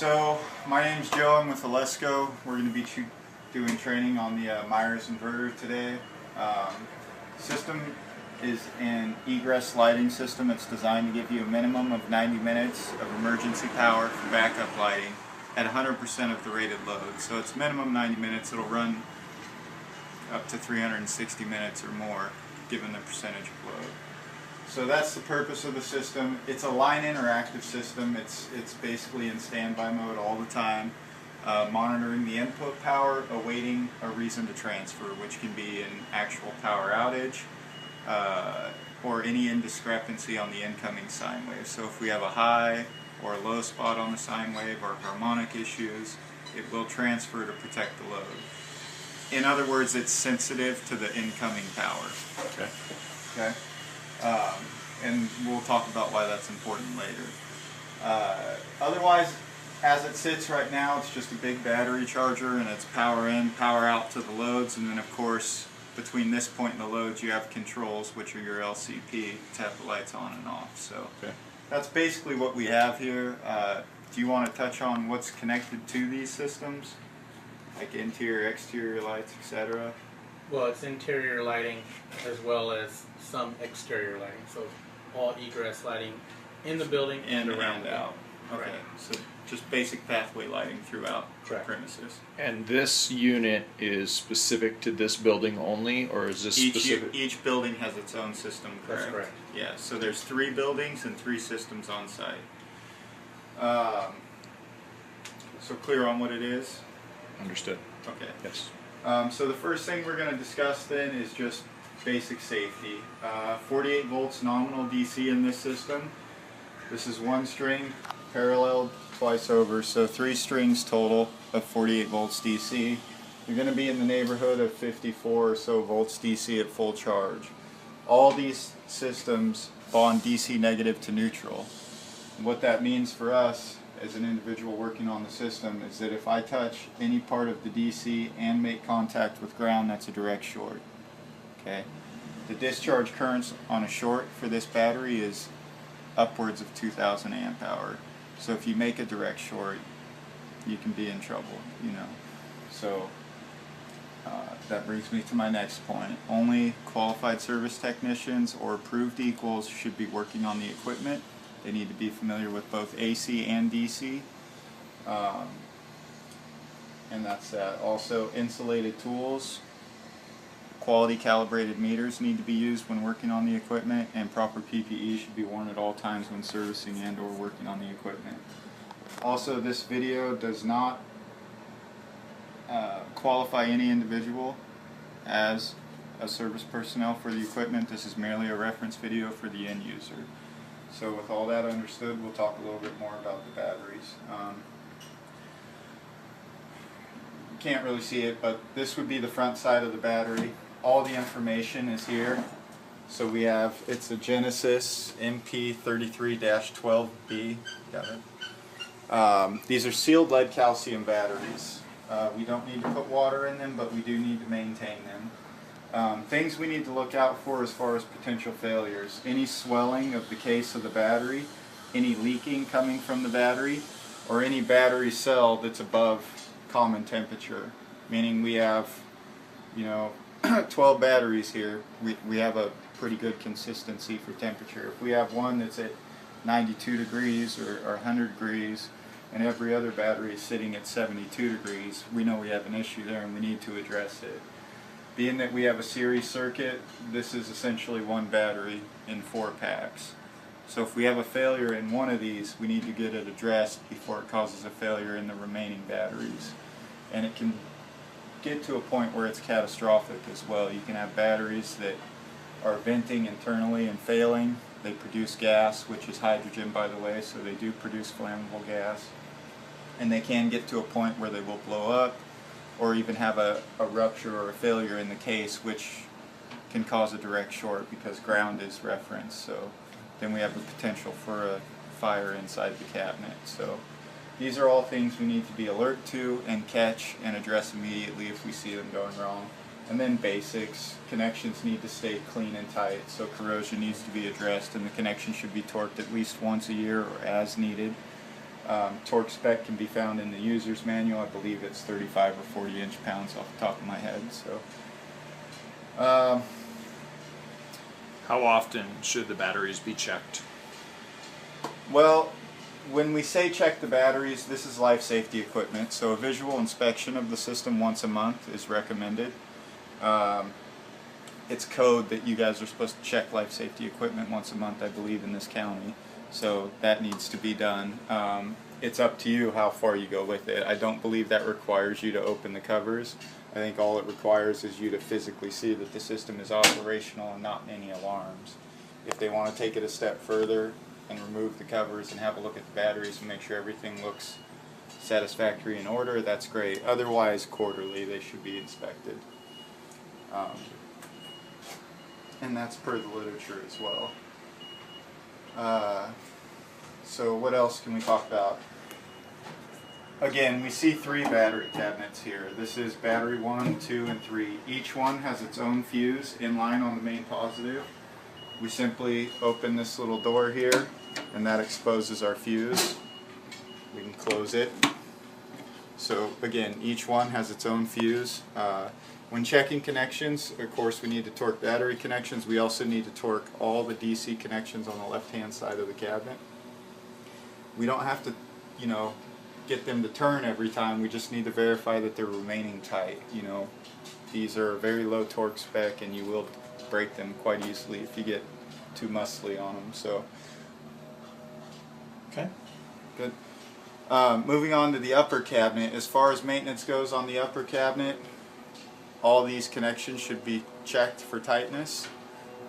So my name's Joe. I'm with Alesco. We're going to be doing training on the Myers inverter today. System is an egress lighting system. It's designed to give you a minimum of 90 minutes of emergency power for backup lighting at 100% of the rated load. So it's minimum 90 minutes. It'll run up to 360 minutes or more given the percentage of load. So that's the purpose of the system. It's a line interactive system. It's basically in standby mode all the time, monitoring the input power, awaiting a reason to transfer, which can be an actual power outage or any indiscrepancy on the incoming sine wave. So if we have a high or a low spot on the sine wave or harmonic issues, it will transfer to protect the load. In other words, it's sensitive to the incoming power. Okay. And we'll talk about why that's important later. Otherwise, as it sits right now, it's just a big battery charger, and it's power in, power out to the loads, and then of course, between this point and the loads, you have controls, which are your LCP, to have the lights on and off. So that's basically what we have here. Do you want to touch on what's connected to these systems? Like interior, exterior lights, etc.? Well, it's interior lighting as well as some exterior lighting, so all egress lighting in the building and around out. Okay, so just basic pathway lighting throughout premises. And this unit is specific to this building only, or is this specific? Each building has its own system, correct? That's correct. Yeah, so there's 3 buildings and 3 systems on site. So clear on what it is? Understood. Okay. Yes. So the first thing we're going to discuss then is just basic safety. 48 volts nominal DC in this system. This is one string paralleled twice over, so 3 strings total of 48 volts DC. You're going to be in the neighborhood of 54 or so volts DC at full charge. All these systems bond DC negative to neutral. And what that means for us as an individual working on the system is that if I touch any part of the DC and make contact with ground, that's a direct short. Okay. The discharge currents on a short for this battery is upwards of 2,000 amp hour. So if you make a direct short, you can be in trouble, you know. So that brings me to my next point. Only qualified service technicians or approved equals should be working on the equipment. They need to be familiar with both AC and DC. And that's that. Also, insulated tools, quality calibrated meters need to be used when working on the equipment, and proper PPE should be worn at all times when servicing and or working on the equipment. Also, this video does not qualify any individual as a service personnel for the equipment. This is merely a reference video for the end user. So with all that understood, we'll talk a little bit more about the batteries. You can't really see it, but this would be the front side of the battery. All the information is here. So we have, it's a Genesis MP33-12B. Got it. These are sealed lead calcium batteries. We don't need to put water in them, but we do need to maintain them. Things we need to look out for as far as potential failures: any swelling of the case of the battery, any leaking coming from the battery, or any battery cell that's above common temperature. Meaning we have, 12 batteries here. We have a pretty good consistency for temperature. If we have one that's at 92 degrees or 100 degrees, and every other battery is sitting at 72 degrees, we know we have an issue there and we need to address it. Being that we have a series circuit, this is essentially one battery in 4 packs. So if we have a failure in one of these, we need to get it addressed before it causes a failure in the remaining batteries. And it can get to a point where it's catastrophic as well. You can have batteries that are venting internally and failing. They produce gas, which is hydrogen, by the way, so they do produce flammable gas. And they can get to a point where they will blow up, or even have a rupture or a failure in the case, which can cause a direct short because ground is referenced. So then we have the potential for a fire inside the cabinet. So these are all things we need to be alert to and catch and address immediately if we see them going wrong. And then basics, connections need to stay clean and tight, so corrosion needs to be addressed, and the connection should be torqued at least once a year or as needed. Torque spec can be found in the user's manual. I believe it's 35 or 40 inch-pounds off the top of my head. So, How often should the batteries be checked? well, when we say check the batteries, this is life safety equipment, so a visual inspection of the system once a month is recommended. It's code that you guys are supposed to check life safety equipment once a month, I believe, in this county, so that needs to be done. It's up to you how far you go with it. I don't believe that requires you to open the covers. I think all it requires is you to physically see that the system is operational and not any alarms. If they want to take it a step further and remove the covers and have a look at the batteries and make sure everything looks satisfactory in order, that's great. Otherwise, quarterly they should be inspected. And that's per the literature as well. So what else can we talk about? Again, we see 3 battery cabinets here. This is battery 1, 2, and 3. Each one has its own fuse in line on the main positive. We simply open this little door here, and that exposes our fuse. We can close it. So again, each one has its own fuse. When checking connections, of course, we need to torque battery connections. We also need to torque all the DC connections on the left-hand side of the cabinet. We don't have to, get them to turn every time. We just need to verify that they're remaining tight. These are a very low torque spec, and you will break them quite easily if you get too muscly on them. So, Okay. good. Moving on to the upper cabinet. As far as maintenance goes on the upper cabinet, all these connections should be checked for tightness,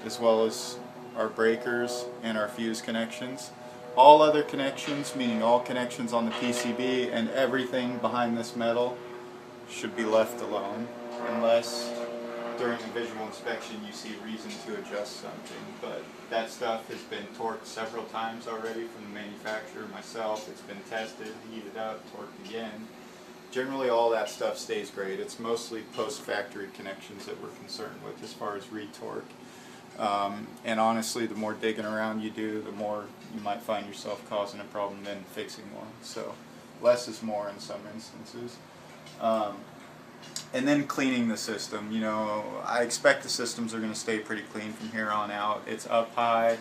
as well as our breakers and our fuse connections. All other connections, meaning all connections on the PCB and everything behind this metal, should be left alone, unless during a visual inspection you see reason to adjust something. But that stuff has been torqued several times already from the manufacturer, myself. It's been tested, heated up, torqued again. Generally all that stuff stays great. It's mostly post-factory connections that we're concerned with as far as retorque. And honestly, the more digging around you do, the more you might find yourself causing a problem than fixing one. So less is more in some instances. And then cleaning the system. I expect the systems are going to stay pretty clean from here on out. It's up high.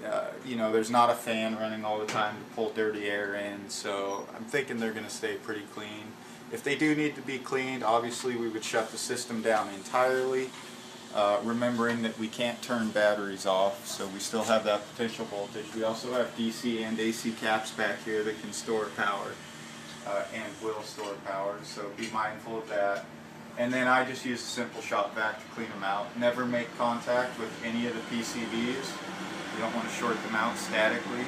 There's not a fan running all the time to pull dirty air in, so I'm thinking they're going to stay pretty clean. If they do need to be cleaned, obviously we would shut the system down entirely, remembering that we can't turn batteries off, so we still have that potential voltage. We also have DC and AC caps back here that can store power and will store power, so be mindful of that. And then I just use a simple shop vac to clean them out. Never make contact with any of the PCBs. You don't want to short them out statically.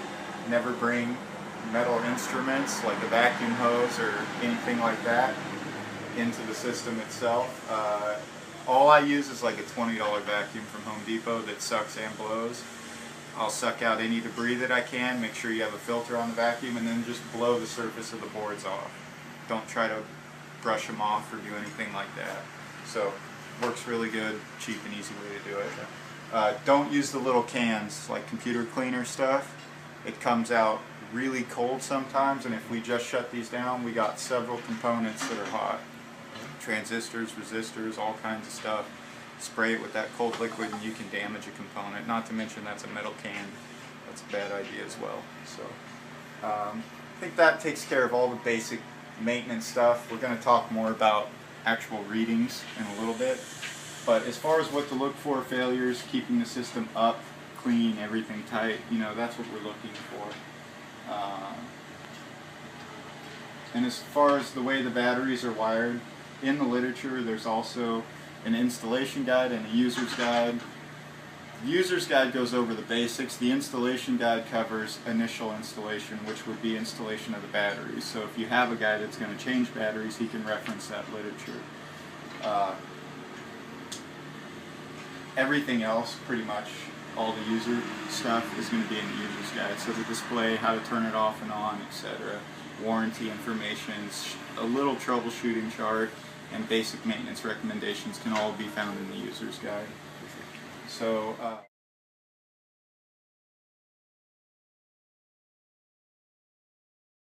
Never bring metal instruments like a vacuum hose or anything like that into the system itself. All I use is like a $20 vacuum from Home Depot that sucks and blows. I'll suck out any debris that I can, make sure you have a filter on the vacuum, and then just blow the surface of the boards off. Don't try to brush them off or do anything like that. So, works really good, cheap and easy way to do it. Don't use the little cans like computer cleaner stuff. It comes out really cold sometimes, and if we just shut these down, we got several components that are hot. Transistors, resistors, all kinds of stuff. Spray it with that cold liquid and you can damage a component. Not to mention that's a metal can. That's a bad idea as well. So I think that takes care of all the basic maintenance stuff. We're going to talk more about actual readings in a little bit. But as far as what to look for, failures, keeping the system up, clean, everything tight, that's what we're looking for. And as far as the way the batteries are wired, in the literature there's also an installation guide and a user's guide. The user's guide goes over the basics. The installation guide covers initial installation, which would be installation of the batteries. So if you have a guy that's going to change batteries, he can reference that literature. Everything else, pretty much, all the user stuff is going to be in the user's guide. So the display, how to turn it off and on, etc. Warranty information, a little troubleshooting chart, and basic maintenance recommendations can all be found in the user's guide. So